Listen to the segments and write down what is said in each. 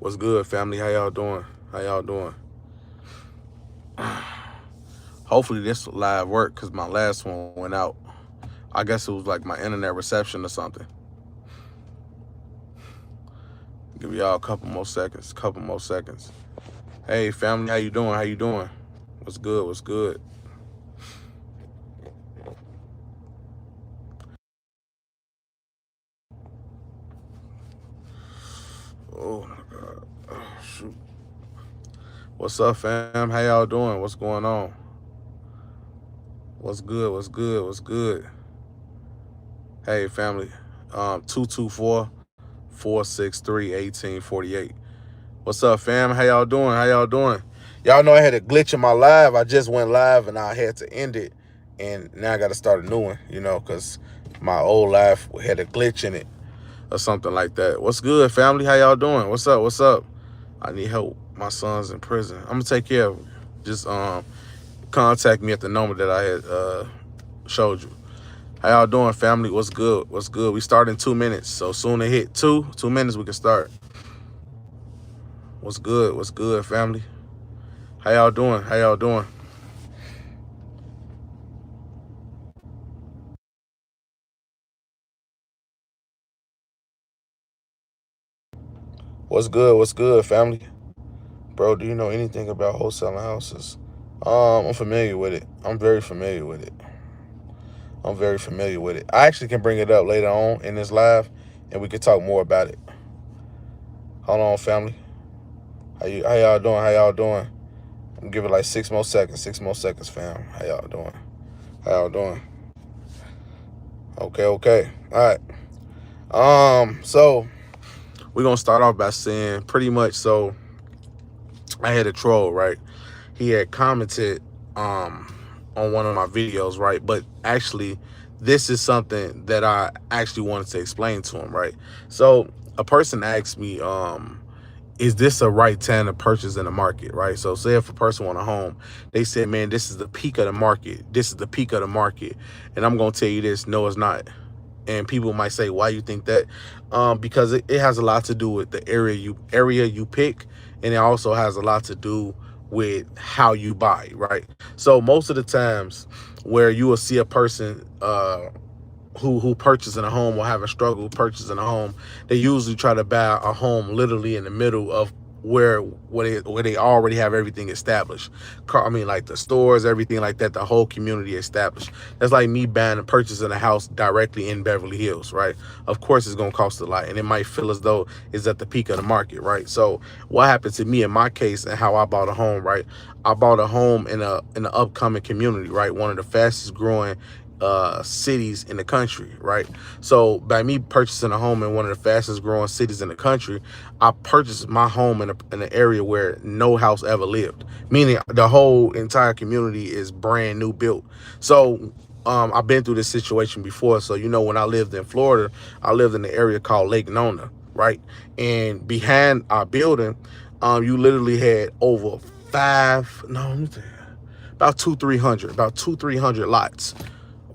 What's good, family? How y'all doing? How y'all doing? Hopefully this live work because my last one went out. I guess it was like my internet reception or something. Give y'all a couple more seconds. Couple more seconds. Hey, family, how you doing? How you doing? What's good? What's good? Oh my God. Oh, shoot. What's up, fam? How y'all doing? What's going on? What's good? What's good? What's good? Hey, family. 224-463-1848. What's up, fam? How y'all doing? How y'all doing? Y'all know I had a glitch in my live. I just went live and I had to end it. And now I got to start a new one, because my old live had a glitch in it or something like that. What's good, family? How y'all doing? What's up? What's up? I need help. My son's in prison. I'm going to take care of him. Just contact me at the number that I had showed you. How y'all doing, family? What's good? What's good? We start in 2 minutes. So soon to hit 2 minutes, we can start. What's good? What's good, family? How y'all doing? How y'all doing? What's good? What's good, family? Bro, do you know anything about wholesaling houses? I'm familiar with it. I'm very familiar with it. I'm very familiar with it. I actually can bring it up later on in this live, and we can talk more about it. Hold on, family. How y'all doing? How y'all doing? I'm giving like 6 more seconds. 6 more seconds, fam. How y'all doing? How y'all doing? Okay, okay. All right. So we're gonna start off by saying pretty much. So I had a troll, right? He had commented on one of my videos, right? But actually, this is something that I actually wanted to explain to him, right? So a person asked me, is this a right time to purchase in the market, right? So say if a person want a home, they said, man, this is the peak of the market. This is the peak of the market. And I'm gonna tell you this, no, it's not. And people might say, why you think that? Because it has a lot to do with the area you pick, and it also has a lot to do with how you buy, right? So most of the times where you will see a person who purchasing a home or having struggle purchasing a home, they usually try to buy a home literally in the middle of where they already have everything established. I mean, like the stores, everything like that, the whole community established. That's like me buying and purchasing a house directly in Beverly Hills, right? Of course, it's gonna cost a lot, and it might feel as though it's at the peak of the market, right? So, what happened to me in my case and how I bought a home, right? I bought a home in an upcoming community, right? One of the fastest growing cities in the country, right? So by me purchasing a home in one of the fastest growing cities in the country, I purchased my home in an area where no house ever lived, meaning the whole entire community is brand new built. So I've been through this situation before. So when I lived in Florida, I lived in an area called Lake Nona, right? And behind our building, you literally had over about 200-300 lots,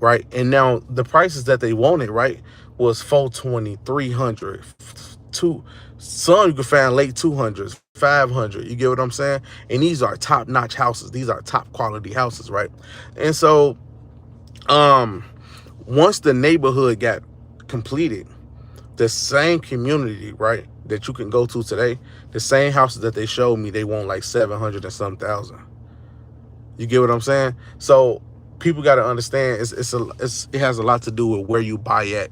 right? And now the prices that they wanted, right, was 420, 300, two. Some you can find late 200s, 500. You get what I'm saying? And these are top-notch houses. These are top quality houses, right? And so, once the neighborhood got completed, the same community, right, that you can go to today, the same houses that they showed me, they want like 700 and some thousand. You get what I'm saying? So people got to understand it has a lot to do with where you buy at.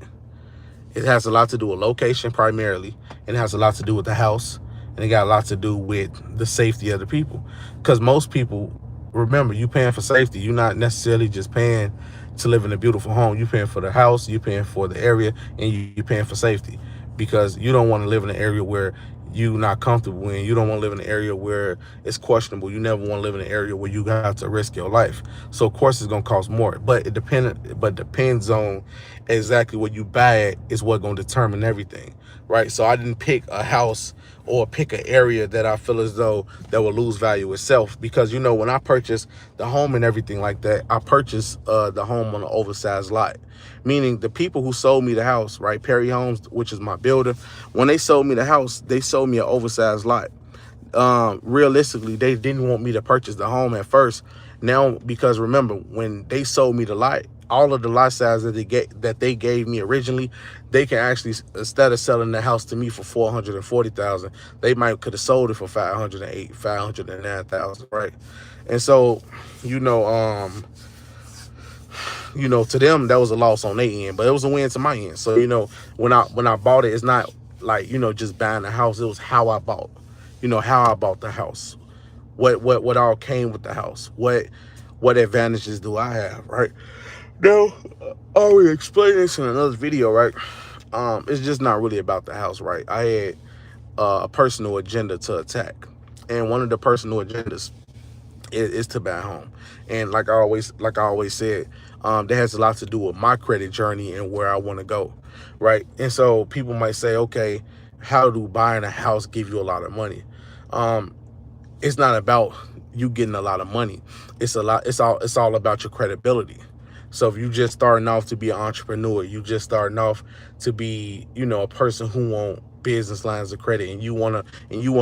It has a lot to do with location primarily, and it has a lot to do with the house, and it got a lot to do with the safety of the people. Because most people, remember, you paying for safety. You're not necessarily just paying to live in a beautiful home. You're paying for the house, you're paying for the area, and you're paying for safety. Because you don't want to live in an area where you're not comfortable in. You don't want to live in an area where it's questionable. You never want to live in an area where you have to risk your life. So of course it's gonna cost more. But it depends on exactly what you buy at is what gonna determine everything. right? So I didn't pick a house or pick an area that I feel as though that will lose value itself. Because, you know, when I purchased the home and everything like that, I purchased the home on an oversized lot. Meaning the people who sold me the house, right, Perry Homes, which is my builder, when they sold me the house, they sold me an oversized lot. Realistically, they didn't want me to purchase the home at first. Now, because remember, when they sold me the lot, all of the lot size that they gave me originally, they can actually, instead of selling the house to me for 440,000, they might could have sold it for 508, 509,000, right? And so, you know, to them that was a loss on their end, but it was a win to my end. So, you know, when I bought it, it's not like, you know, just buying the house. It was how I bought, how I bought the house, what all came with the house, what advantages do I have, right? Now, I will explain this in another video, right? It's just not really about the house, right? I had a personal agenda to attack, and one of the personal agendas is to buy a home. And like I always said, that has a lot to do with my credit journey and where I want to go, right? And so people might say, okay, how do buying a house give you a lot of money? It's not about you getting a lot of money. It's all about your credibility. So if you just starting off to be an entrepreneur, you just starting off to be, a person who want business lines of credit, and you want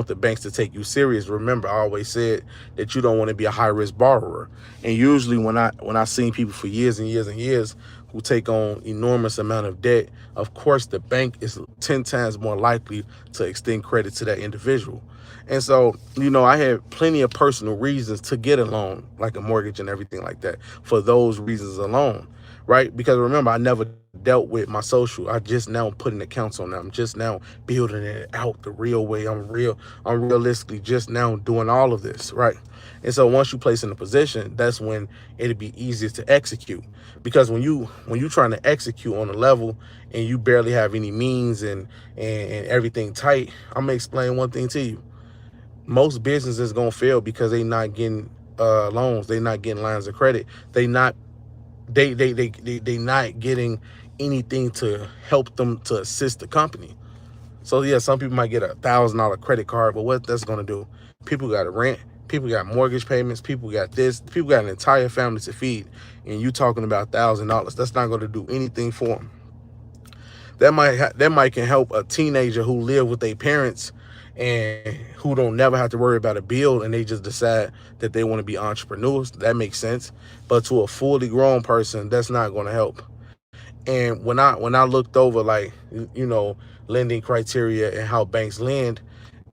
the banks to take you serious. Remember, I always said that you don't want to be a high risk borrower. And usually when I seen people for years and years and years who take on enormous amount of debt, of course the bank is 10 times more likely to extend credit to that individual. And so, I had plenty of personal reasons to get a loan, like a mortgage and everything like that, for those reasons alone, right? Because remember, I never dealt with my social. I just now putting accounts on that. I'm just now building it out the real way. I'm realistically just now doing all of this, right? And so once you place in a position, that's when it'll be easier to execute. Because when you trying to execute on a level and you barely have any means and everything tight, I'm gonna explain one thing to you. Most businesses gonna fail because they not getting loans. They not getting lines of credit. They not getting anything to help them to assist the company. So yeah, some people might get $1,000 credit card, but what that's gonna do? People got to rent. People got mortgage payments. People got this. People got an entire family to feed, and you talking about $1,000? That's not gonna do anything for them. That might can help a teenager who live with their parents and who don't never have to worry about a bill, and they just decide that they want to be entrepreneurs. That makes sense. But to a fully grown person, that's not going to help. And when I looked over, like, lending criteria and how banks lend,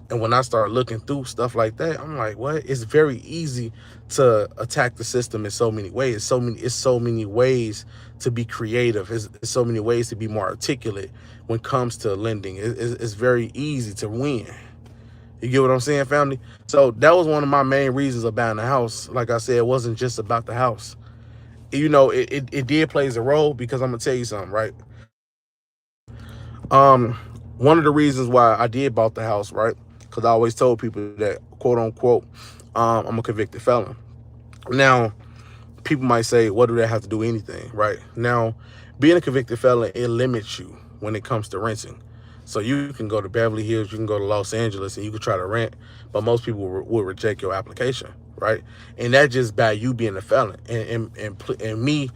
and when I start looking through stuff like that, I'm like, what? It's very easy to attack the system in so many ways. It's so many ways to be creative. It's so many ways to be more articulate when it comes to lending. It's very easy to win. You get what I'm saying, family? So that was one of my main reasons of buying the house. Like I said, it wasn't just about the house. It did plays a role, because I'm gonna tell you something, right? One of the reasons why I did bought the house, right? Because I always told people that, quote unquote, I'm a convicted felon. Now, people might say, what do that have to do with anything, right? Now, being a convicted felon, it limits you when it comes to renting. So you can go to Beverly Hills, you can go to Los Angeles, and you can try to rent, but most people will reject your application, right? And that just by you being a felon, and me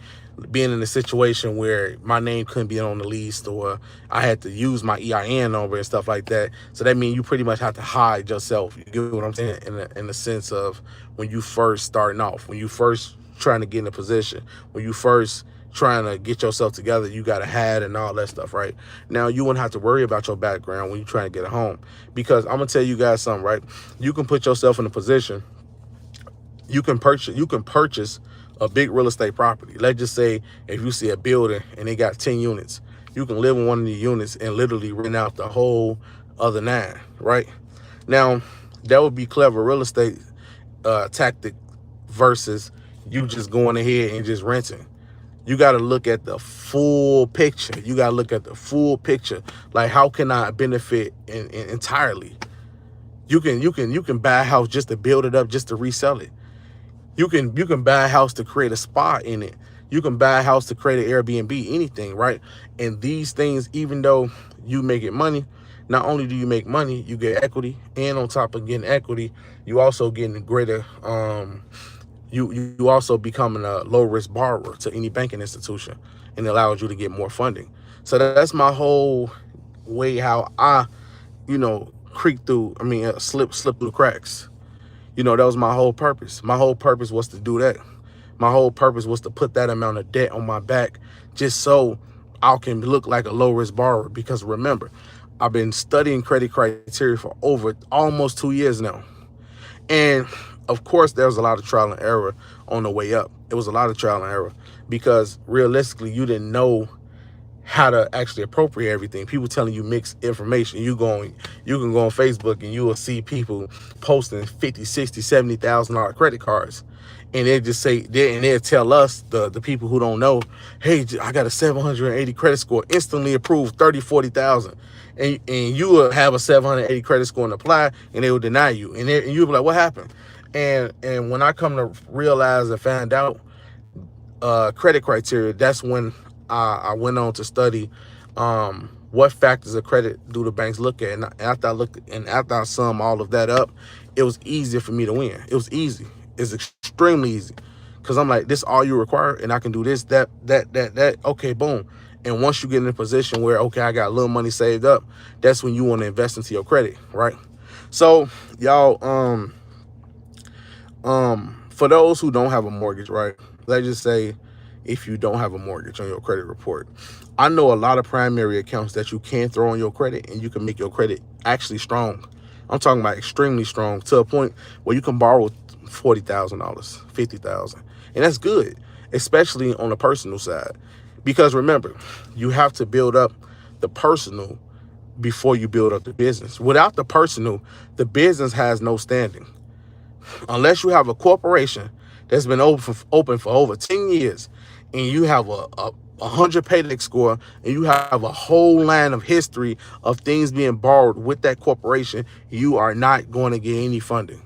being in a situation where my name couldn't be on the lease, or I had to use my EIN number and stuff like that. So that means you pretty much have to hide yourself. You get what I'm saying? In the sense of when you first starting off, when you first trying to get in a position, when you first trying to get yourself together, you got to hide and all that stuff, right? Now, you wouldn't have to worry about your background when you're trying to get a home, because I'm going to tell you guys something, right? You can put yourself in a position, you can purchase a big real estate property. Let's just say if you see a building and they got 10 units, you can live in one of the units and literally rent out the whole other 9, right? Now, that would be clever real estate tactic versus you just going ahead and just renting. You got to look at the full picture. You got to look at the full picture. Like, how can I benefit entirely? You can buy a house just to build it up, just to resell it. You can buy a house to create a spa in it. You can buy a house to create an Airbnb, anything, right? And these things, even though you making money, not only do you make money, you get equity, and on top of getting equity, you also getting greater you also becoming a low risk borrower to any banking institution, and it allows you to get more funding. So that's my whole way how I, creak through. I mean, slip through the cracks. That was my whole purpose. My whole purpose was to do that. My whole purpose was to put that amount of debt on my back just so I can look like a low risk borrower. Because remember, I've been studying credit criteria for over almost 2 years now. And of course, there was a lot of trial and error on the way up. It was a lot of trial and error because realistically, you didn't know how to actually appropriate everything. People telling you mixed information. You can go on Facebook and you will see people posting 50, 60, $70,000 credit cards. And they just say, and they'll tell us, the people who don't know, hey, I got a 780 credit score, instantly approved, 30, 40,000. And you will have a 780 credit score and apply, and they will deny you. And you'll be like, what happened? And when I come to realize and find out credit criteria, that's when I went on to study what factors of credit do the banks look at. And after I sum all of that up, it was easier for me to win. It was easy. It's extremely easy because I'm like, this all you require, and I can do this, that. Okay, boom. And once you get in a position where, okay, I got a little money saved up, that's when you want to invest into your credit, right? So y'all, for those who don't have a mortgage, right? Let's just say if you don't have a mortgage on your credit report, I know a lot of primary accounts that you can throw on your credit and you can make your credit actually strong. I'm talking about extremely strong to a point where you can borrow $40,000, $50,000. And that's good, especially on the personal side. Because remember, you have to build up the personal before you build up the business. Without the personal, the business has no standing. Unless you have a corporation that's been open for over 10 years and you have a 100 paydex score and you have a whole line of history of things being borrowed with that corporation, you are not going to get any funding.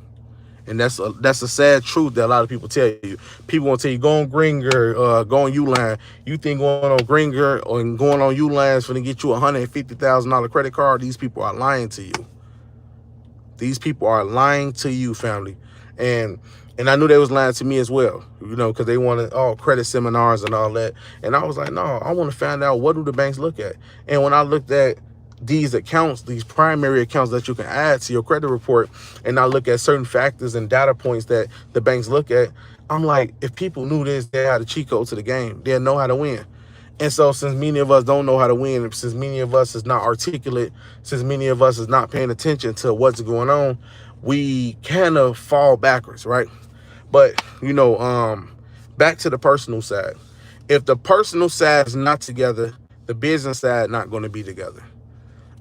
And that's a sad truth that a lot of people tell you. People want to tell you, go on Gringer, go on Uline. You think going on Gringer or going on Uline is going to get you a $150,000 credit card? These people are lying to you. These people are lying to you, family. And I knew they was lying to me as well, because they wanted credit seminars and all that. And I was like, no, I want to find out, what do the banks look at? And when I looked at these accounts, these primary accounts that you can add to your credit report, and I look at certain factors and data points that the banks look at, I'm like, if people knew this, they had a cheat code to the game. They'll know how to win. And so since many of us don't know how to win, since many of us is not articulate, since many of us is not paying attention to what's going on, we kind of fall backwards, right? But, back to the personal side. If the personal side is not together, the business side not going to be together.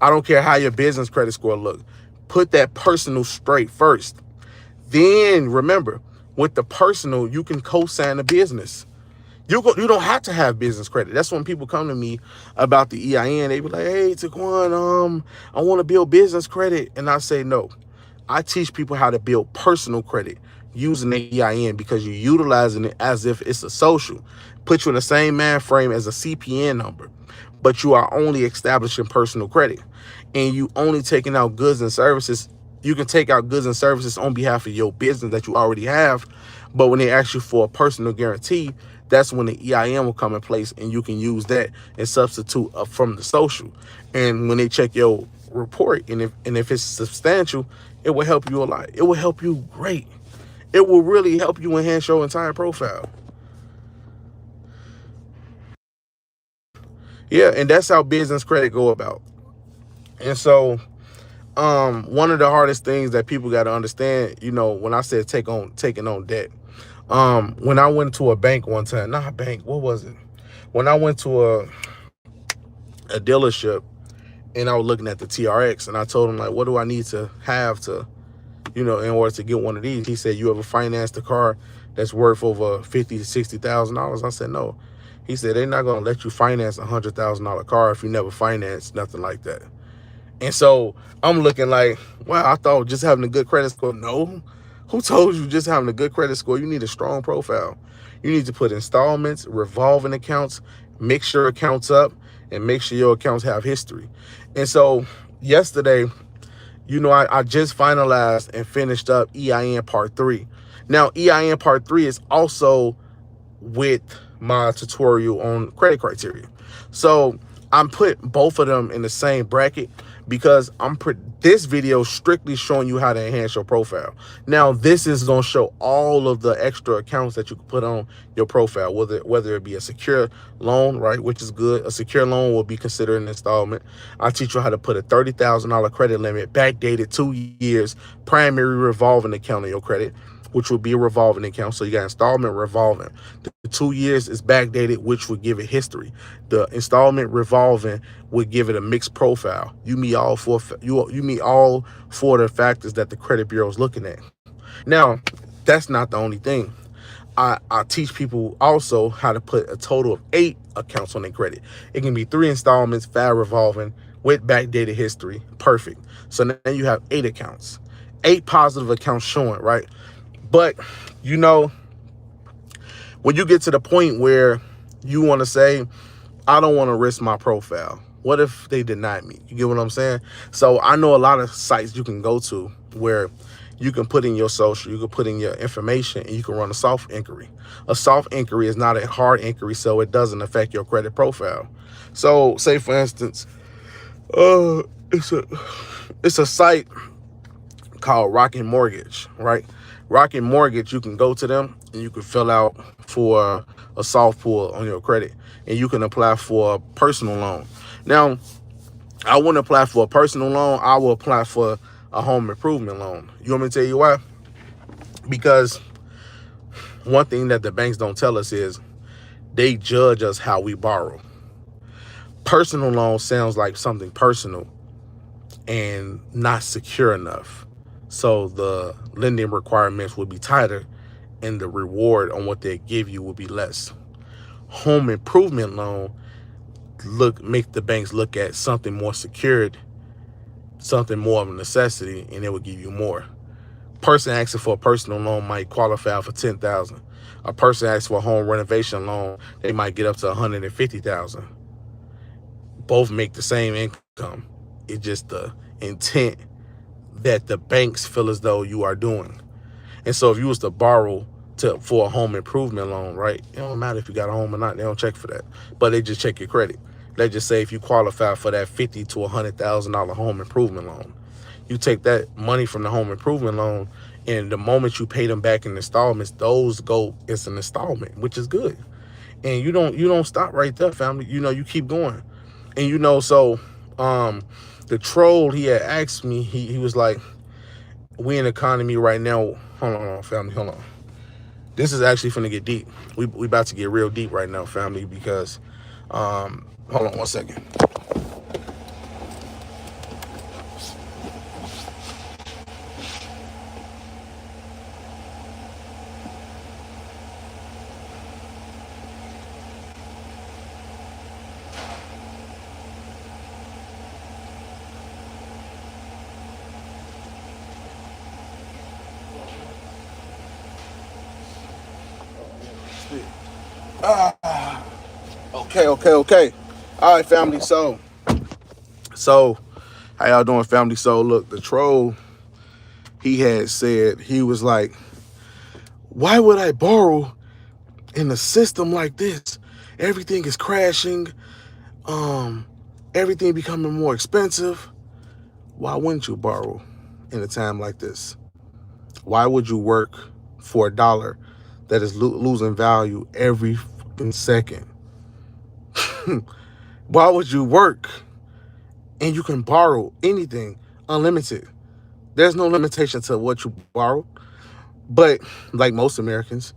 I don't care how your business credit score look. Put that personal straight first. Then remember, with the personal, you can co-sign the business. You don't have to have business credit. That's when people come to me about the EIN. They be like, hey, Taquan, I want to build business credit. And I say, no. I teach people how to build personal credit using the EIN because you're utilizing it as if it's a social. Put you in the same mind frame as a CPN number. But you are only establishing personal credit. And you only taking out goods and services. You can take out goods and services on behalf of your business that you already have. But when they ask you for a personal guarantee, that's when the EIN will come in place, and you can use that and substitute from the social. And when they check your report, and if it's substantial, it will help you a lot. It will help you great. It will really help you enhance your entire profile. Yeah, and that's how business credit go about. And so one of the hardest things that people got to understand, when I said taking on debt, when I went to a bank one time, not a bank, what was it? When I went to a dealership and I was looking at the TRX, and I told him, like, what do I need to have to, in order to get one of these? He said, you ever financed a car that's worth over $50,000 to $60,000? I said, no. He said, they're not going to let you finance a $100,000 car if you never financed nothing like that. And so I'm looking like, wow, I thought just having a good credit score. No. Who told you just having a good credit score? You need a strong profile. You need to put installments, revolving accounts, mix your accounts up, and make sure your accounts have history. And so yesterday, I just finalized and finished up EIN Part 3. Now, EIN Part 3 is also with my tutorial on credit criteria. So I'm putting both of them in the same bracket because this video strictly showing you how to enhance your profile. Now, this is going to show all of the extra accounts that you can put on your profile, whether it be a secure loan, right, which is good. A secure loan will be considered an installment. I teach you how to put a $30,000 credit limit, backdated 2 years, primary revolving account on your credit, which would be a revolving account. So you got installment, revolving. The 2 years is backdated, which would give it history. The installment revolving would give it a mixed profile. You meet all four of the factors that the credit bureau is looking at. Now, that's not the only thing. I teach people also how to put a total of 8 accounts on their credit. It can be 3 installments, 5 revolving with backdated history. Perfect. So now you have 8 accounts, 8 positive accounts showing, right? But, when you get to the point where you want to say, I don't want to risk my profile. What if they deny me? You get what I'm saying? So I know a lot of sites you can go to where you can put in your social, you can put in your information, and you can run a soft inquiry. A soft inquiry is not a hard inquiry, so it doesn't affect your credit profile. So say, for instance, it's a site called Rocket Mortgage, right? Rocket Mortgage, you can go to them and you can fill out for a soft pull on your credit, and you can apply for a personal loan. Now, I wouldn't apply for a personal loan. I will apply for a home improvement loan. You want me to tell you why? Because one thing that the banks don't tell us is they judge us how we borrow. Personal loan sounds like something personal and not secure enough. So the lending requirements would be tighter and the reward on what they give you would be less. Home improvement loan make the banks look at something more secured, something more of a necessity, and it will give you more. Person asking for a personal loan might qualify for $10,000. A person asking for a home renovation loan, they might get up to $150,000. Both make the same income. It's just the intent that the banks feel as though you are doing. And so if you was to borrow for a home improvement loan, right, it don't matter if you got a home or not. They don't check for that, but they just check your credit. They just say if you qualify for that $50,000 to $100,000 home improvement loan, you take that money from the home improvement loan, and the moment you pay them back in installments, those go as an installment, which is good. And you don't stop right there, family. You keep going. And so the troll, he had asked me, he was like, we in economy right now. Hold on, family, hold on. This is actually finna get deep. We about to get real deep right now, family, because hold on one second. Okay. All right, family. So how y'all doing, family? So look, the troll, he had said, he was like, why would I borrow in a system like this? Everything is crashing. Everything becoming more expensive. Why wouldn't you borrow in a time like this? Why would you work for a dollar that is losing value every second? Why would you work and you can borrow anything unlimited? There's no limitation to what you borrow. But like most Americans,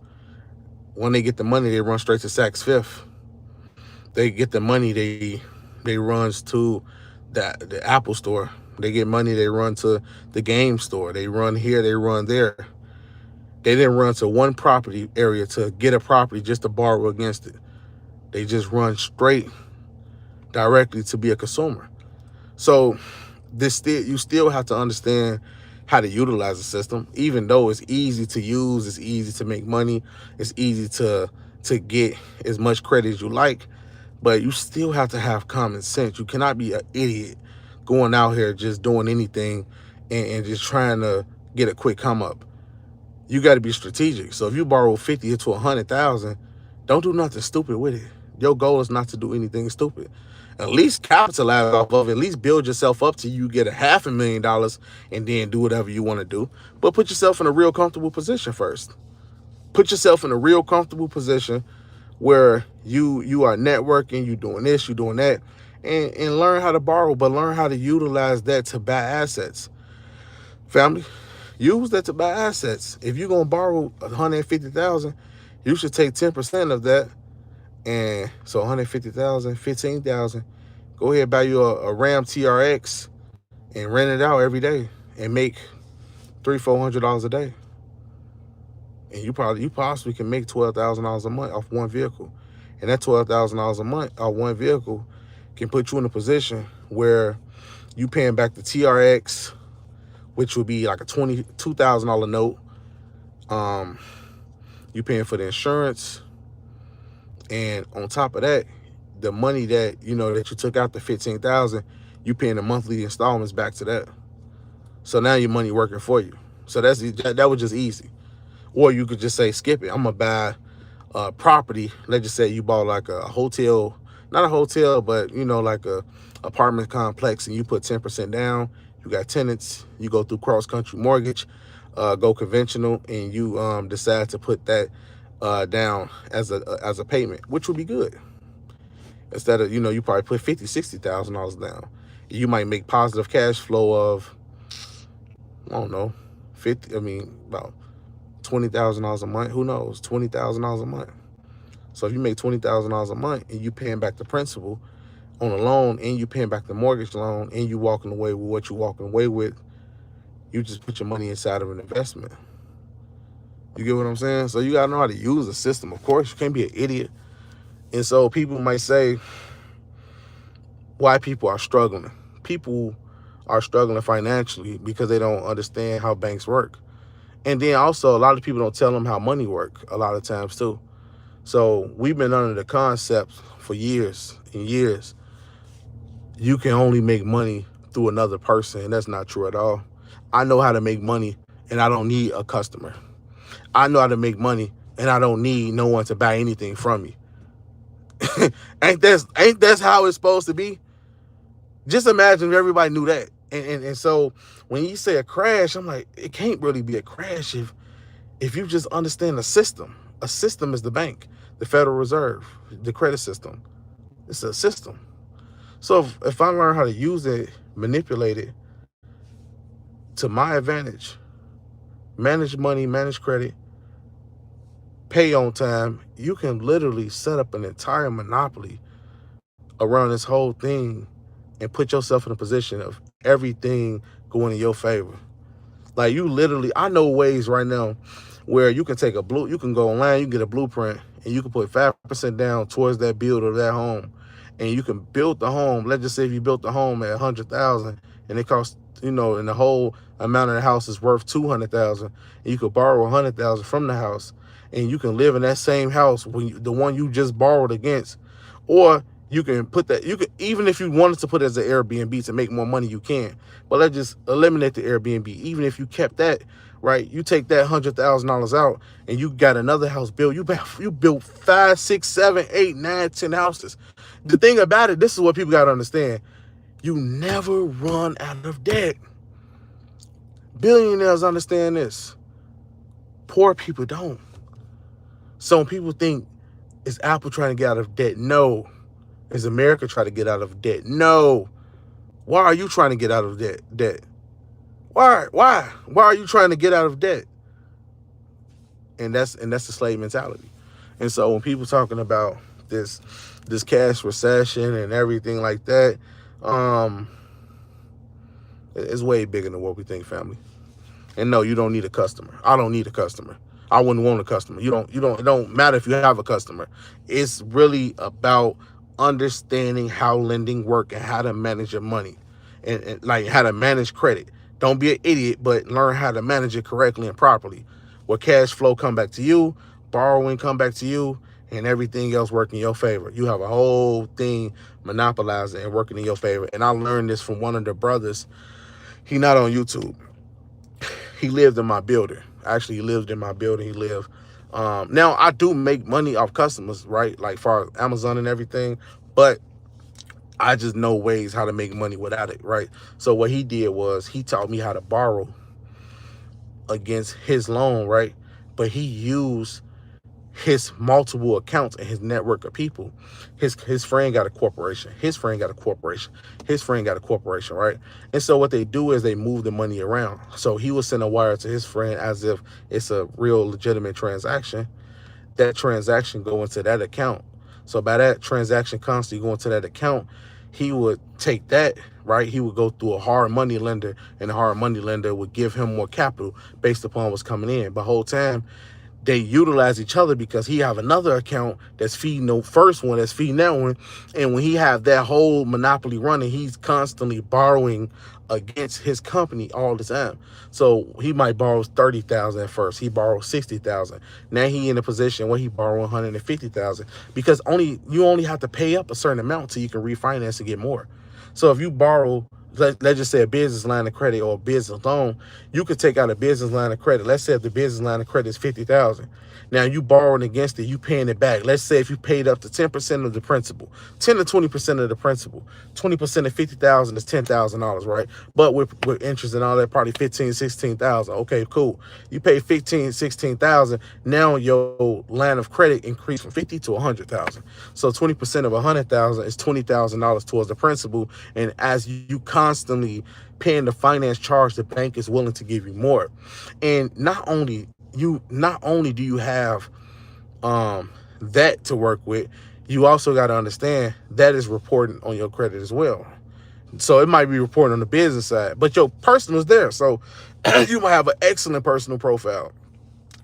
when they get the money, they run straight to Saks Fifth. They get the money, they runs to the Apple store. They get money, they run to the game store. They run here, they run there. They didn't run to one property area to get a property just to borrow against it. They just run straight directly to be a consumer. So you still have to understand how to utilize the system, even though it's easy to use, it's easy to make money, it's easy to get as much credit as you like, but you still have to have common sense. You cannot be an idiot going out here just doing anything and just trying to get a quick come up. You got to be strategic. So if you borrow 50 to 100,000, don't do nothing stupid with it. Your goal is not to do anything stupid. At least capitalize off of it. At least build yourself up till you get $500,000 and then do whatever you want to do. But put yourself in a real comfortable position first. Put yourself in a real comfortable position where you are networking, you doing this, you doing that, and learn how to borrow, but learn how to utilize that to buy assets. Family, use that to buy assets. If you're gonna borrow 150,000, you should take 10% of that, and so 150,000, 15,000. Go ahead, buy you a Ram TRX and rent it out every day and make $300-400 a day. And you possibly can make $12,000 a month off one vehicle, and that $12,000 a month off one vehicle can put you in a position where you paying back the TRX, which would be like a $22,000 note. You paying for the insurance, and on top of that, the money that that you took out, the 15,000, you paying the monthly installments back to that. So now your money working for you. So that was just easy. Or you could just say, skip it. I'm gonna buy property. Let's just say you bought like a hotel, not a hotel, but like a apartment complex, and you put 10% down. You got tenants. You go through cross country mortgage, go conventional, and you decide to put that down as a payment, which would be good. Instead of you probably put $50,000-60,000 down. You might make positive cash flow of, I don't know, about $20,000 a month. Who knows? $20,000 a month. So if you make $20,000 a month and you paying back the principal on a loan, and you paying back the mortgage loan, and you walking away with what you walking away with, you just put your money inside of an investment. You get what I'm saying? So you gotta know how to use the system. Of course, you can't be an idiot. And so people might say why people are struggling. People are struggling financially because they don't understand how banks work. And then also, a lot of people don't tell them how money works a lot of times too. So we've been under the concept for years and years, you can only make money through another person, and that's not true at all. I know how to make money, and I don't need a customer. I know how to make money, and I don't need no one to buy anything from me. ain't that's how it's supposed to be? Just imagine if everybody knew that. And so when you say a crash, I'm like, it can't really be a crash if you just understand the system. A system is the bank, the Federal Reserve, the credit system. It's a system. So if I learn how to use it, manipulate it to my advantage, manage money, manage credit, pay on time, you can literally set up an entire monopoly around this whole thing and put yourself in a position of everything going in your favor. Like you literally, I know ways right now where you can take you can go online, you can get a blueprint, and you can put 5% down towards that build of that home. And you can build the home. Let's just say if you built the home at 100,000 and it costs, and the whole amount of the house is worth 200,000, and you could borrow 100,000 from the house, and you can live in that same house the one you just borrowed against. Or you can put that, even if you wanted to put it as an Airbnb to make more money, you can. But let's just eliminate the Airbnb. Even if you kept that, right? You take that $100,000 out and you got another house built. You built 5, 6, 7, 8, 9, 10 houses. The thing about it, this is what people got to understand. You never run out of debt. Billionaires understand this. Poor people don't. Some people think it's Apple trying to get out of debt. No. Is America trying to get out of debt? No. Why are you trying to get out of debt? Why are you trying to get out of debt? And that's the slave mentality. And so when people talking about this cash recession and everything like that, it's way bigger than what we think, family. And no, you don't need a customer. I don't need a customer. I wouldn't want a customer. It don't matter if you have a customer. It's really about understanding how lending work and how to manage your money and like how to manage credit. Don't be an idiot, but learn how to manage it correctly and properly. Where cash flow come back to you, borrowing come back to you, and everything else working in your favor. You have a whole thing monopolizing and working in your favor. And I learned this from one of the brothers. He not on YouTube. He lived in my building. Actually, he lived in my building. He lived. Now I do make money off customers, right? Like for Amazon and everything, but I just know ways how to make money without it, right? So what he did was he taught me how to borrow against his loan, right? But he used his multiple accounts and his network of people. His friend got a corporation. His friend got a corporation. His friend got a corporation, right? And so what they do is they move the money around. So he will send a wire to his friend as if it's a real legitimate transaction. That transaction go into that account. So by that transaction constantly going to that account, he would take that, right? He would go through a hard money lender, and the hard money lender would give him more capital based upon what's coming in. But the whole time, they utilize each other because he have another account that's feeding the first one, that's feeding that one. And when he have that whole monopoly running, he's constantly borrowing against his company all the time. So he might borrow 30,000 at first. He borrows 60,000. Now he in a position where he borrow 150,000 because you only have to pay up a certain amount so you can refinance and get more. So if you borrow, let's just say a business line of credit or a business loan, you could take out a business line of credit. Let's say if the business line of credit is 50,000. Now you borrowing against it, you paying it back. Let's say if you paid up to 10% of the principal, 10 to 20% of the principal, 20% of 50,000 is $10,000, right? But with interest and all that, probably 15, 16,000. Okay, cool. You pay 15, 16,000. Now your line of credit increased from 50 to 100,000. So 20% of 100,000 is $20,000 towards the principal. And as you constantly paying the finance charge, the bank is willing to give you more. And not only do you have that to work with, you also got to understand that is reporting on your credit as well. So it might be reporting on the business side, but your personal is there. So you might have an excellent personal profile.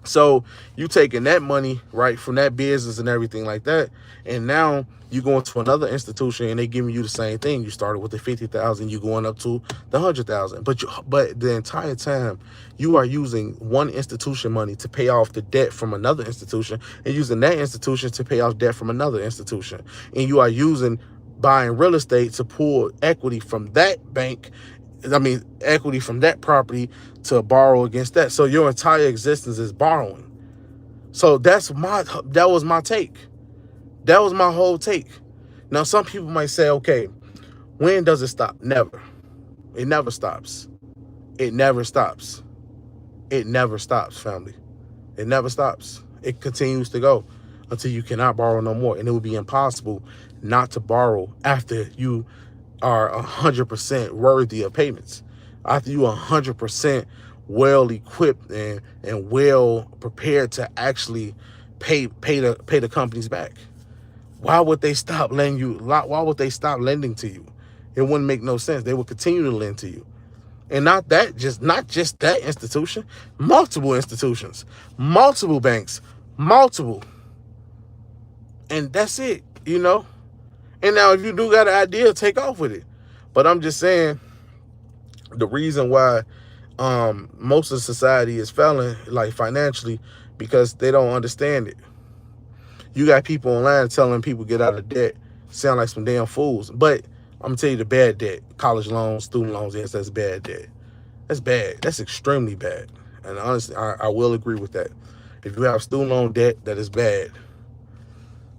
So you taking that money, right, from that business and everything like that, and now you going to another institution and they giving you the same thing. You started with the 50,000, you going up to the 100,000, but the entire time you are using one institution money to pay off the debt from another institution, and using that institution to pay off debt from another institution, and you are using buying real estate to pull equity from that bank. Equity from that property to borrow against that. So your entire existence is borrowing. So that was my take. That was my whole take. Now, some people might say, okay, when does it stop? Never. It never stops. It never stops. It never stops, family. It never stops. It continues to go until you cannot borrow no more. And it will be impossible not to borrow after you are 100% worthy of payments. After you are 100% well equipped and well prepared to actually pay the companies back. Why would they stop lending you? Why would they stop lending to you? It wouldn't make no sense. They would continue to lend to you. And not just that institution, multiple institutions, multiple banks, multiple. And that's it, you know? And now if you do got an idea, take off with it. But I'm just saying the reason why most of society is failing, like financially, because they don't understand it. You got people online telling people get out of debt, sound like some damn fools. But I'm gonna tell you the bad debt. College loans, student loans, yes, that's bad debt. That's bad. That's extremely bad. And honestly, I will agree with that. If you have student loan debt, that is bad.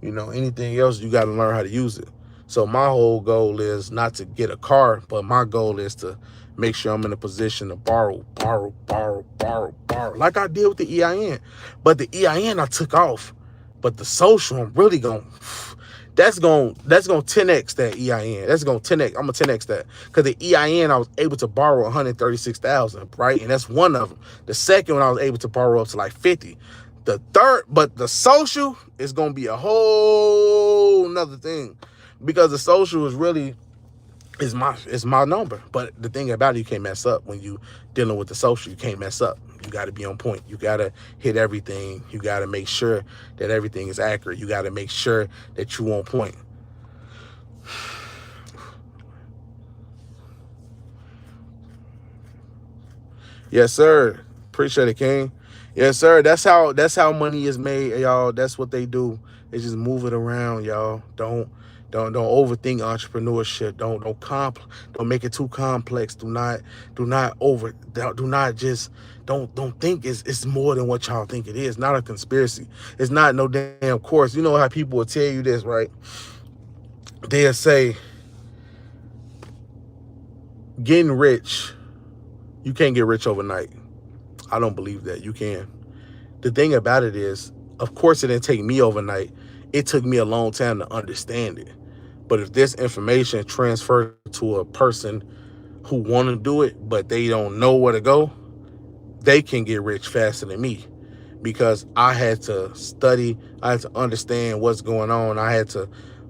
You know, anything else, you got to learn how to use it. So my whole goal is not to get a car, but my goal is to make sure I'm in a position to borrow, like I did with the EIN. But the EIN I took off, but the social, I'm really that's going to 10x that EIN. That's going to 10x. I'm going to 10x that. Because the EIN, I was able to borrow 136,000, right? And that's one of them. The second one, I was able to borrow up to like 50. The third, but the social is going to be a whole nother thing, because the social is my number. But the thing about it, you can't mess up when you dealing with the social. You can't mess up. You got to be on point. You got to hit everything. You got to make sure that everything is accurate. You got to make sure that you on point. Yes, sir. Appreciate it, King. Yes, sir. That's how money is made, y'all. That's what they do. is just move it around, y'all. Don't overthink entrepreneurship. Don't make it too complex. Do not just don't think it's more than what y'all think it is. Not a conspiracy. It's not no damn course. You know how people will tell you this, right? They'll say getting rich, you can't get rich overnight. I don't believe that. You can. The thing about it is, of course, it didn't take me overnight. It took me a long time to understand it. But if this information transferred to a person who want to do it, but they don't know where to go, they can get rich faster than me, because I had to study. I had to understand what's going on. I had to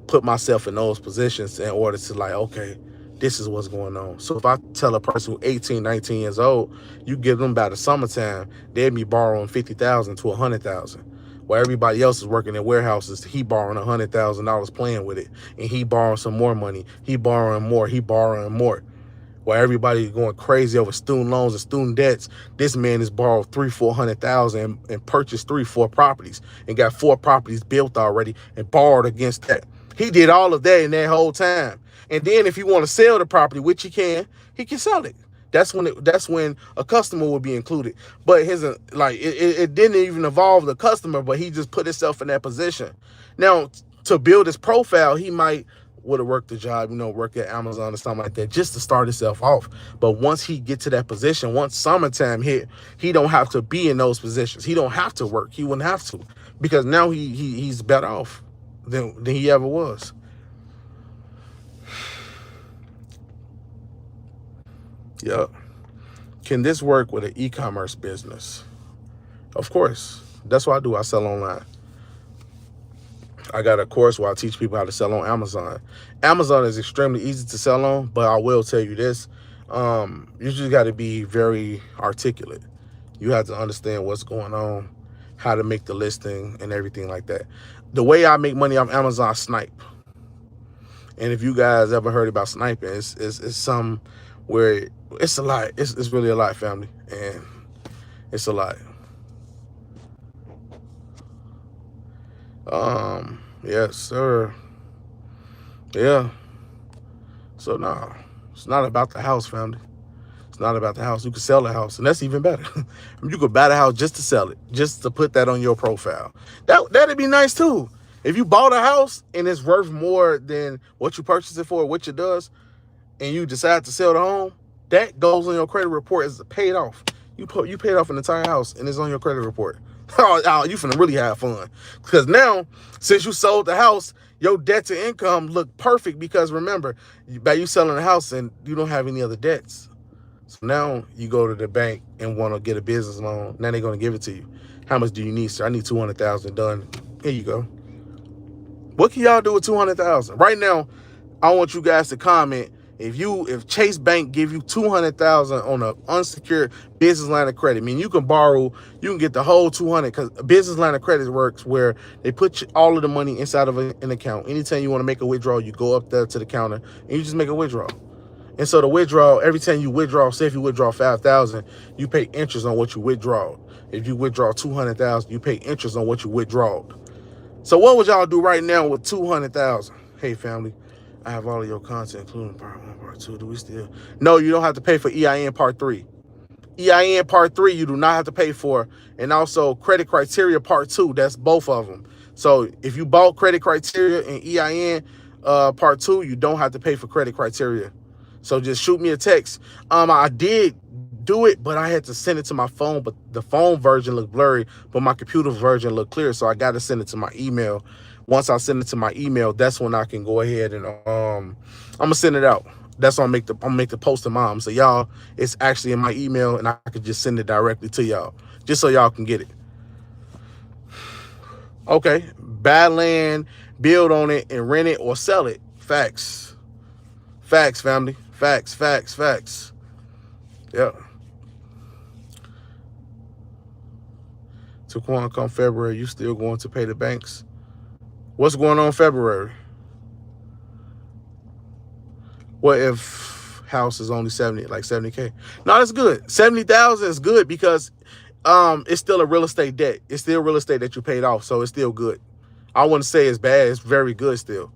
put myself in those positions in order to, like, okay, this is what's going on. So if I tell a person who's 18, 19 years old, you give them by the summertime, they'd be borrowing 50,000 to 100,000. While everybody else is working in warehouses, he borrowing $100,000 playing with it. And he borrowing some more money. He borrowing more. He borrowing more. While everybody's going crazy over student loans and student debts, this man has borrowed 300,000-400,000 and purchased 3-4 properties and got 4 properties built already and borrowed against that. He did all of that in that whole time. And then if you want to sell the property, which he can sell it. That's when a customer will be included. But it didn't even involve the customer, but he just put himself in that position. Now, to build his profile, he might would have worked the job, work at Amazon or something like that, just to start himself off. But once he get to that position, once summertime hit, he don't have to be in those positions. He don't have to work. He wouldn't have to, because now he's better off than he ever was. Yep. Can this work with an e-commerce business? Of course. That's what I do. I sell online. I got a course where I teach people how to sell on Amazon. Amazon is extremely easy to sell on, but I will tell you this. You just got to be very articulate. You have to understand what's going on, how to make the listing and everything like that. The way I make money off Amazon, snipe. And if you guys ever heard about sniping, it's some where it's a lot. It's really a lot, family. And it's a lot. Yes, sir. Yeah. So no, it's not about the house, family. It's not about the house. You can sell the house, and that's even better. You could buy the house just to sell it, just to put that on your profile. That'd be nice too. If you bought a house and it's worth more than what you purchased it for, which it does, and you decide to sell the home, that goes on your credit report as paid off. You paid off an entire house, and it's on your credit report. Oh, you finna really have fun. Because now, since you sold the house, your debt to income look perfect, because remember, by you selling the house and you don't have any other debts. So now you go to the bank and want to get a business loan. Now they're going to give it to you. How much do you need, sir? I need 200,000 done. Here you go. What can y'all do with 200,000? Right now, I want you guys to comment. If Chase Bank give you 200,000 on an unsecured business line of credit, I mean, you can get the whole 200, because a business line of credit works where they put all of the money inside of an account. Anytime you want to make a withdrawal, you go up there to the counter and you just make a withdrawal. And so the withdrawal, every time you withdraw, say if you withdraw 5,000, you pay interest on what you withdrawed. If you withdraw 200,000, you pay interest on what you withdrawed. So what would y'all do right now with 200,000? Hey, family, I have all of your content, including part 1, part 2. Do we still? No, you don't have to pay for EIN part 3. EIN part 3, you do not have to pay for. And also credit criteria part 2, that's both of them. So if you bought credit criteria and EIN part 2, you don't have to pay for credit criteria. So just shoot me a text. I did do it, but I had to send it to my phone, but the phone version looked blurry, but my computer version looked clear. So I got to send it to my email. Once I send it to my email, that's when I can go ahead and I'm gonna send it out. That's when I'm gonna make the post to mom. So y'all, it's actually in my email, and I could just send it directly to y'all, just so y'all can get it. Okay, buy land, build on it, and rent it or sell it. Facts. Facts, family. Facts, facts, facts. Yeah. Taquan, come February, you still going to pay the banks? What's going on in February? What if house is only 70K? No, that's good. 70,000 is good, because it's still a real estate debt. It's still real estate that you paid off, so it's still good. I wouldn't say it's bad. It's very good still.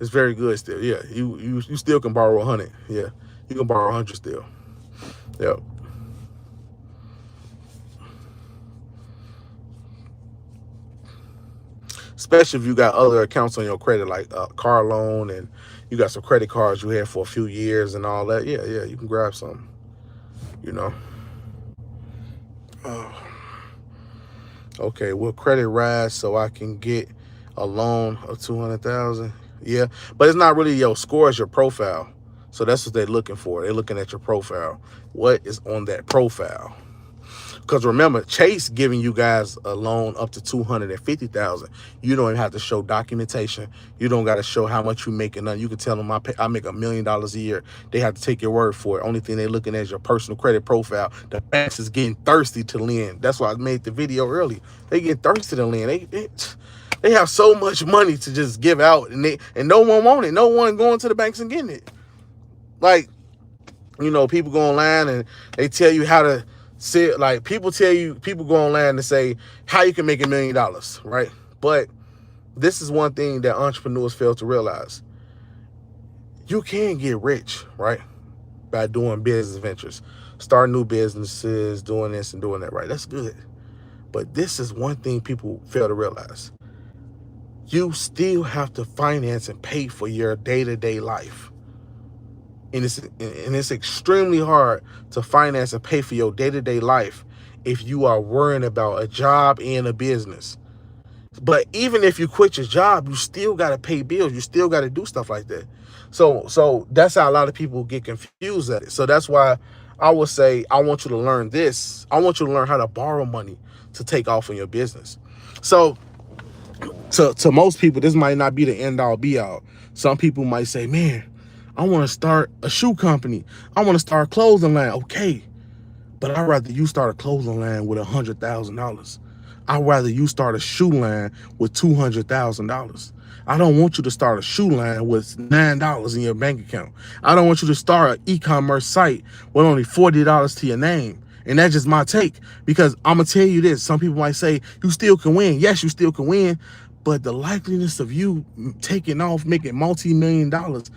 It's very good still. Yeah, you still can borrow 100. Yeah, you can borrow 100 still. Yep. Especially if you got other accounts on your credit, like a car loan, and you got some credit cards you had for a few years and all that. Yeah, yeah, you can grab some. You know. Uh, okay, will credit rise so I can get a loan of 200,000? Yeah, but it's not really your score; it's your profile. So that's what they're looking for. They're looking at your profile. What is on that profile? Because remember, Chase giving you guys a loan up to 250,000. You don't even have to show documentation. You don't got to show how much you make and nothing. You can tell them I make $1 million a year. They have to take your word for it. Only thing they're looking at is your personal credit profile. The banks is getting thirsty to lend. That's why I made the video early. They get thirsty to lend. They have so much money to just give out, and no one want it. No one going to the banks and getting it. Like, people go online and they tell you how to see, like, people go online and say how you can make $1 million, right? But this is one thing that entrepreneurs fail to realize. You can get rich, right? By doing business ventures, starting new businesses, doing this and doing that, right? That's good. But this is one thing people fail to realize. You still have to finance and pay for your day-to-day life. And it's extremely hard to finance and pay for your day-to-day life if you are worrying about a job and a business. But even if you quit your job, you still got to pay bills. You still got to do stuff like that. So that's how a lot of people get confused at it. So that's why I would say, I want you to learn this. I want you to learn how to borrow money to take off on your business. So to most people, this might not be the end all be all. Some people might say, man, I want to start a shoe company. I want to start a clothing line. Okay, but I'd rather you start a clothing line with $100,000. I'd rather you start a shoe line with $200,000. I don't want you to start a shoe line with $9 in your bank account. I don't want you to start an e-commerce site with only $40 to your name. And that's just my take, because I'm going to tell you this. Some people might say, you still can win. Yes, you still can win. But the likeliness of you taking off, making multi-million dollars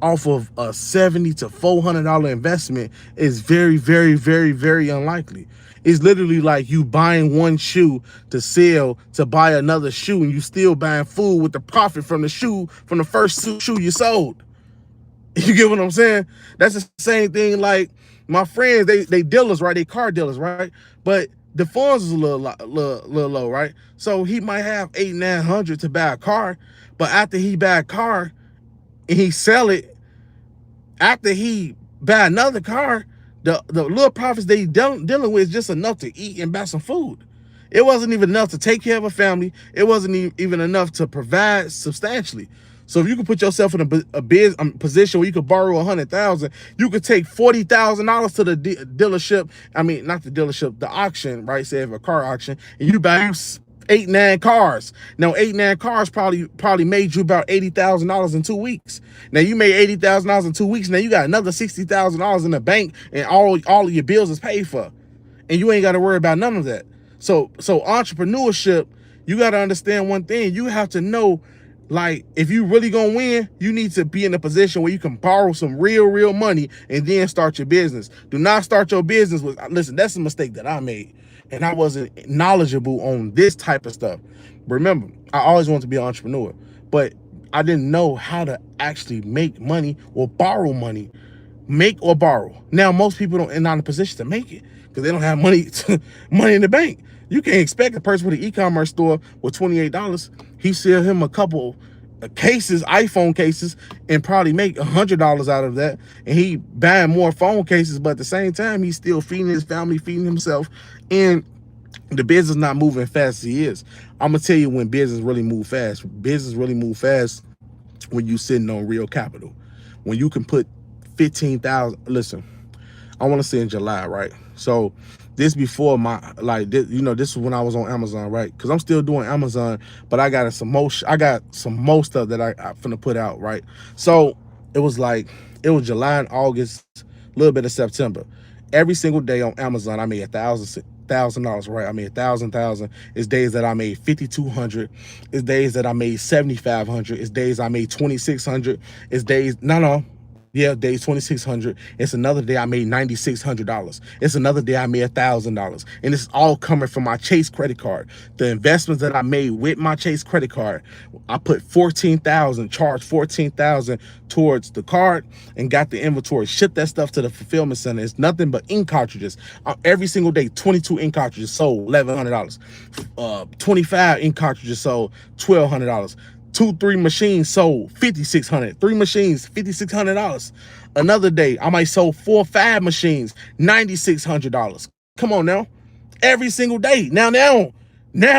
off of a $70 to $400 investment is very, very, very, very unlikely. It's literally like you buying one shoe to sell to buy another shoe, and you still buying food with the profit from the shoe, from the first shoe you sold. You get what I'm saying? That's the same thing. Like my friends, they dealers, right? They car dealers, right? But the funds is a little low, right? So he might have 800-900 to buy a car, but after he buy a car and he sell it, after he buy another car, the little profits they dealing with is just enough to eat and buy some food. It wasn't even enough to take care of a family. It wasn't even enough to provide substantially. So if you could put yourself in a position where you could borrow 100,000, you could take $40,000 to the dealership. I mean, not the dealership, the auction, right? Say if a car auction, and you buy 8-9 cars. Now 8-9 cars probably made you about $80,000 in 2 weeks. Now you made $80,000 in 2 weeks. Now you got another $60,000 in the bank, and all of your bills is paid for, and you ain't got to worry about none of that. So entrepreneurship, you got to understand one thing. You have to know, like, if you really gonna win, you need to be in a position where you can borrow some real money and then start your business. Do not start your business with, listen, that's a mistake that I made, and I wasn't knowledgeable on this type of stuff. Remember, I always wanted to be an entrepreneur, but I didn't know how to actually make money or borrow money. Make or borrow. Now most people are not in a position to make it because they don't have money in the bank. You can't expect a person with an e-commerce store with $28. He sell him a couple cases, iPhone cases, and probably make $100 out of that. And he buying more phone cases, but at the same time, he's still feeding his family, feeding himself, and the business not moving as fast as he is. I'm gonna tell you when business really move fast. Business really move fast when you sitting on real capital. When you can put 15,000. Listen, I want to say in July, right? So this before my, like, this is when I was on Amazon, right? Because I'm still doing Amazon, but I got some more stuff that I finna put out, right? So it was July and August, a little bit of September. Every single day on Amazon, I made $1,000, right? I made 1,000. It's days that I made 5,200. It's days that I made 7,500. It's days I made 2,600. It's days yeah, days 2,600. It's another day I made $9,600. It's another day I made $1,000, and it's all coming from my Chase credit card. The investments that I made with my Chase credit card, I put 14,000, charged 14,000 towards the card, and got the inventory. Shipped that stuff to the fulfillment center. It's nothing but ink cartridges. Every single day, 22 ink cartridges sold, $1,100. 25 ink cartridges sold, $1,200. 2-3 machines sold $5,600. 3 machines, $5,600. Another day, I might sold 4 or 5 machines, $9,600. Come on now, every single day. Now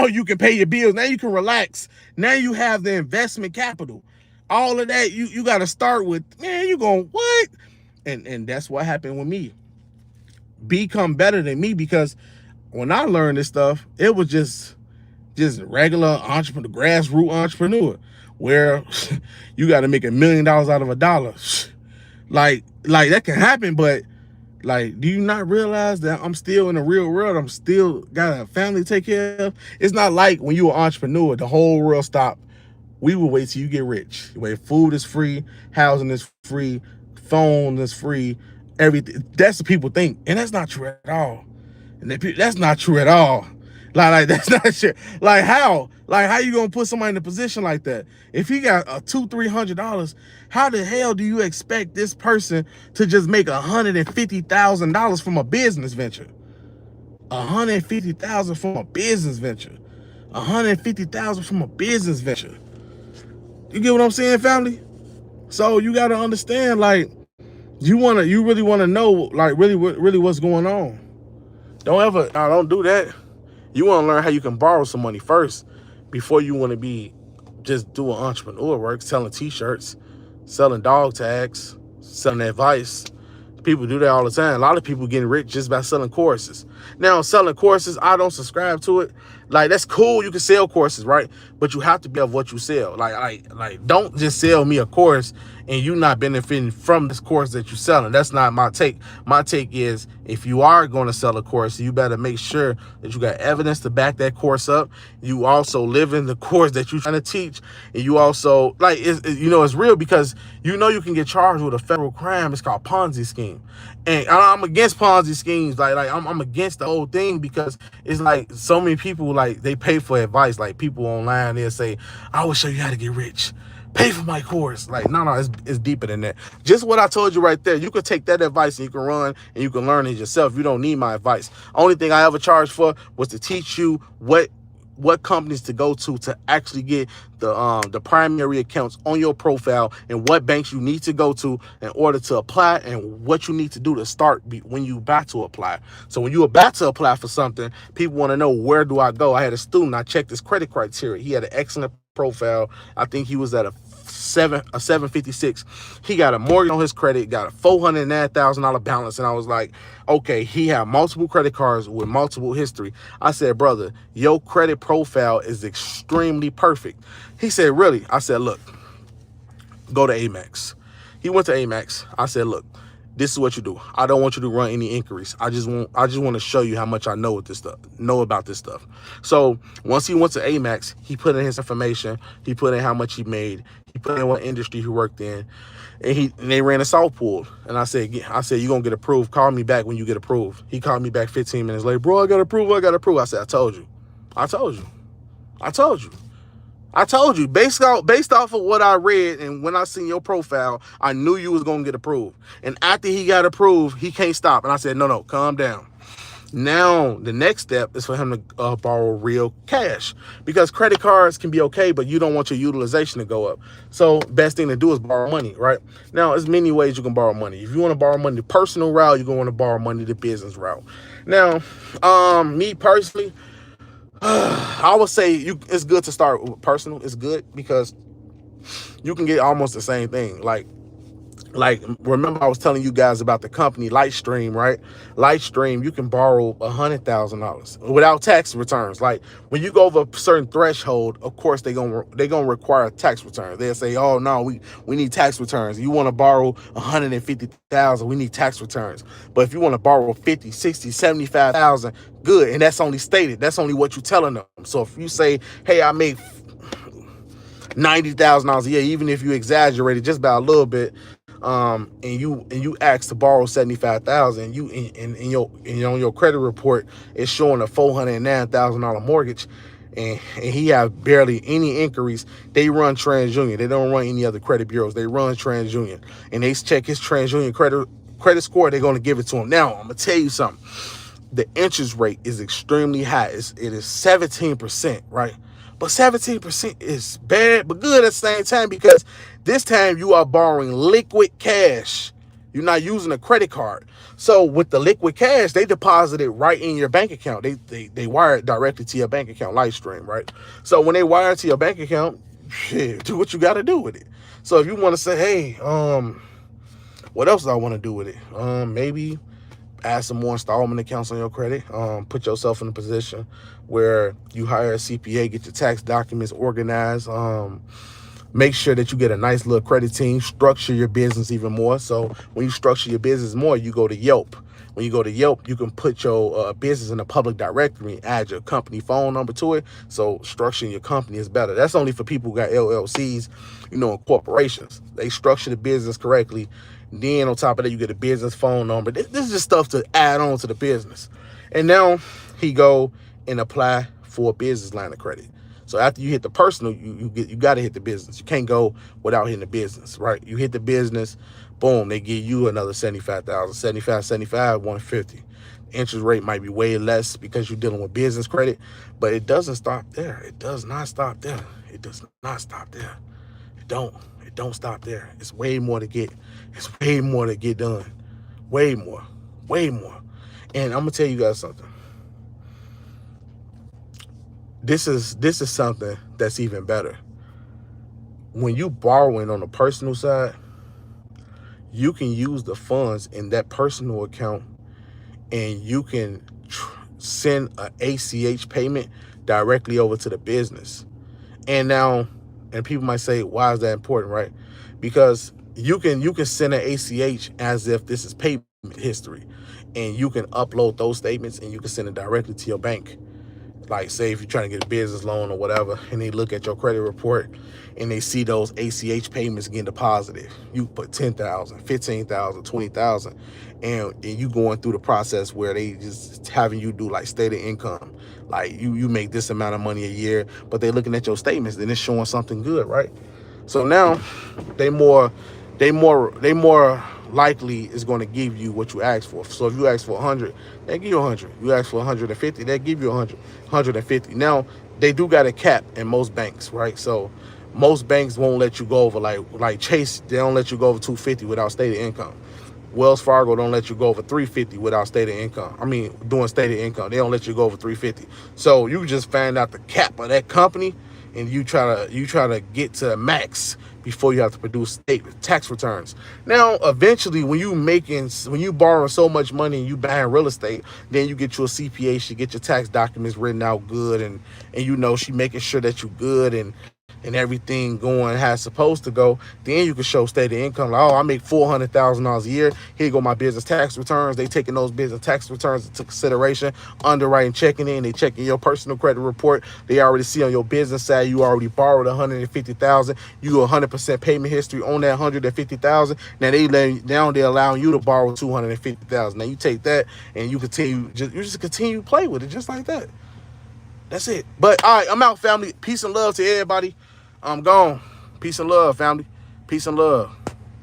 you can pay your bills. Now you can relax. Now you have the investment capital. All of that you got to start with. Man, you going what? And that's what happened with me. Become better than me, because when I learned this stuff, it was just regular entrepreneur, grassroots entrepreneur, where you got to make $1 million out of $1. Like that can happen, but like, do you not realize that I'm still in the real world? I'm still got a family to take care of. It's not like when you're an entrepreneur, the whole world stopped. We will wait till you get rich. Where food is free, housing is free, phone is free, everything. That's what people think, and that's not true at all. And that's not true at all. Like that's not shit. Like how you gonna put somebody in a position like that? If he got $200-300, how the hell do you expect this person to just make $150,000 from a business venture? $150,000 from a business venture. $150,000 from a business venture. You get what I'm saying, family? So you gotta understand, like, you really wanna know, like, really what's going on. Don't do that. You want to learn how you can borrow some money first before you want to be just doing entrepreneur work, selling t-shirts, selling dog tags, selling advice. People do that all the time. A lot of people getting rich just by selling courses. Now, selling courses, I don't subscribe to it. Like, that's cool. You can sell courses, right? But you have to be of what you sell. Like, don't just sell me a course and you not benefiting from this course that you're selling. That's not my take. My take is, if you are going to sell a course, you better make sure that you got evidence to back that course up. You also live in the course that you're trying to teach. And you also, like, it's real, because you can get charged with a federal crime. It's called Ponzi scheme. And I'm against Ponzi schemes. Like I'm against the whole thing, because it's like so many people, like, they pay for advice. Like, people online, they'll say, I will show you how to get rich. Pay for my course. Like, no, it's deeper than that. Just what I told you right there. You could take that advice and you can run and you can learn it yourself. You don't need my advice. Only thing I ever charged for was to teach you what companies to go to actually get the primary accounts on your profile, and what banks you need to go to in order to apply, and what you need to do to start when you about to apply. So when you're about to apply for something, people want to know, where do I go? I had a student, I checked his credit criteria. He had an excellent profile. I think he was at a 756. He got a mortgage on his credit, got a $409,000 balance. And I was like, okay, he had multiple credit cards with multiple history. I said, brother, your credit profile is extremely perfect. He said, really? I said, look, go to Amex. He went to Amex. I said, look, this is what you do. I don't want you to run any inquiries. I just want to show you how much I know about this stuff. So once he went to Amex, he put in his information. He put in how much he made. He put in what industry he worked in, and they ran a South Pool. And I said, you're gonna get approved. Call me back when you get approved. He called me back 15 minutes later. Bro, I got approved. I said, I told you. Based off of what I read, and when I seen your profile, I knew you was gonna get approved. And after he got approved, he can't stop. And I said, no, calm down. Now the next step is for him to borrow real cash, because credit cards can be okay, but you don't want your utilization to go up. So best thing to do is borrow money, right? Now, there's many ways you can borrow money. If you want to borrow money the personal route, you're going to want to borrow money the business route. Now, me personally, I would say it's good to start with personal. It's good because you can get almost the same thing. Like Like, remember I was telling you guys about the company Lightstream, right? Lightstream, you can borrow $100,000 without tax returns. Like, when you go over a certain threshold, of course they gonna require tax returns. They'll say, oh no, we need tax returns. You want to borrow 150,000, we need tax returns. But if you want to borrow 50, 60, 75,000, good. And that's only stated. That's only what you're telling them. So if you say, hey, I make $90,000 a year, even if you exaggerate it just by a little bit, and you ask to borrow 75,000, you in on your credit report it's showing a $409,000 mortgage, and he have barely any inquiries. They run TransUnion. They don't run any other credit bureaus. They run TransUnion, and they check his TransUnion credit score. They're going to give it to him. Now I'm gonna tell you something. The interest rate is extremely high. It is 17%, right? But 17% is bad, but good at the same time, because this time you are borrowing liquid cash. You're not using a credit card. So with the liquid cash, they deposit it right in your bank account. They wire it directly to your bank account, Lightstream, right? So when they wire it to your bank account, shit, do what you got to do with it. So if you want to say, hey, what else do I want to do with it? Maybe add some more installment accounts on your credit. Put yourself in a position where you hire a CPA, get your tax documents organized. Make sure that you get a nice little credit team. Structure your business even more. So when you structure your business more, you go to Yelp. When you go to Yelp, you can put your business in a public directory, add your company phone number to it. So structuring your company is better. That's only for people who got LLCs, and corporations. They structure the business correctly. Then on top of that, you get a business phone number. This is just stuff to add on to the business. And now he go and apply for a business line of credit. So after you hit the personal, you got to hit the business. You can't go without hitting the business, right? You hit the business, boom, they give you another 75,000, 75, 150. Interest rate might be way less because you're dealing with business credit, but it doesn't stop there. It does not stop there. It does not stop there. It don't stop there. It's way more to get. It's way more to get done. Way more. And I'm gonna tell you guys something. This is something that's even better. When you borrowing on the personal side, you can use the funds in that personal account, and you can send an ACH payment directly over to the business. And people might say, why is that important, right? Because you can send an ACH as if this is payment history, and you can upload those statements and you can send it directly to your bank. Like, say if you're trying to get a business loan or whatever, and they look at your credit report and they see those ACH payments getting deposited. You put 10,000, 15,000, 20,000, and you going through the process where they just having you do like stated income. Like you make this amount of money a year, but they're looking at your statements and it's showing something good, right? So now they more likely is going to give you what you ask for. So if you ask for 100, they give you 100. You ask for 150, they give you 100, 150. Now they do got a cap in most banks, right? So most banks won't let you go over like Chase. They don't let you go over 250 without stated income. Wells Fargo don't let you go over 350 without stated income. I mean, doing stated income, they don't let you go over 350. So you just find out the cap of that company, and you try to get to the max before you have to produce tax returns. Now, eventually, when you borrowing so much money and you buying real estate, then you get you a CPA. She get your tax documents written out good, and she making sure that you good and everything going how it's supposed to go. Then you can show stated income. Like, oh, I make $400,000 a year. Here go my business tax returns. They taking those business tax returns into consideration, underwriting, checking in. They checking your personal credit report. They already see on your business side you already borrowed $150,000. You 100% payment history on that $150,000. Now they're allowing you to borrow $250,000. Now you take that and you just continue to play with it just like that. That's it. But all right, I'm out, family. Peace and love to everybody. I'm gone. Peace and love, family. Peace and love.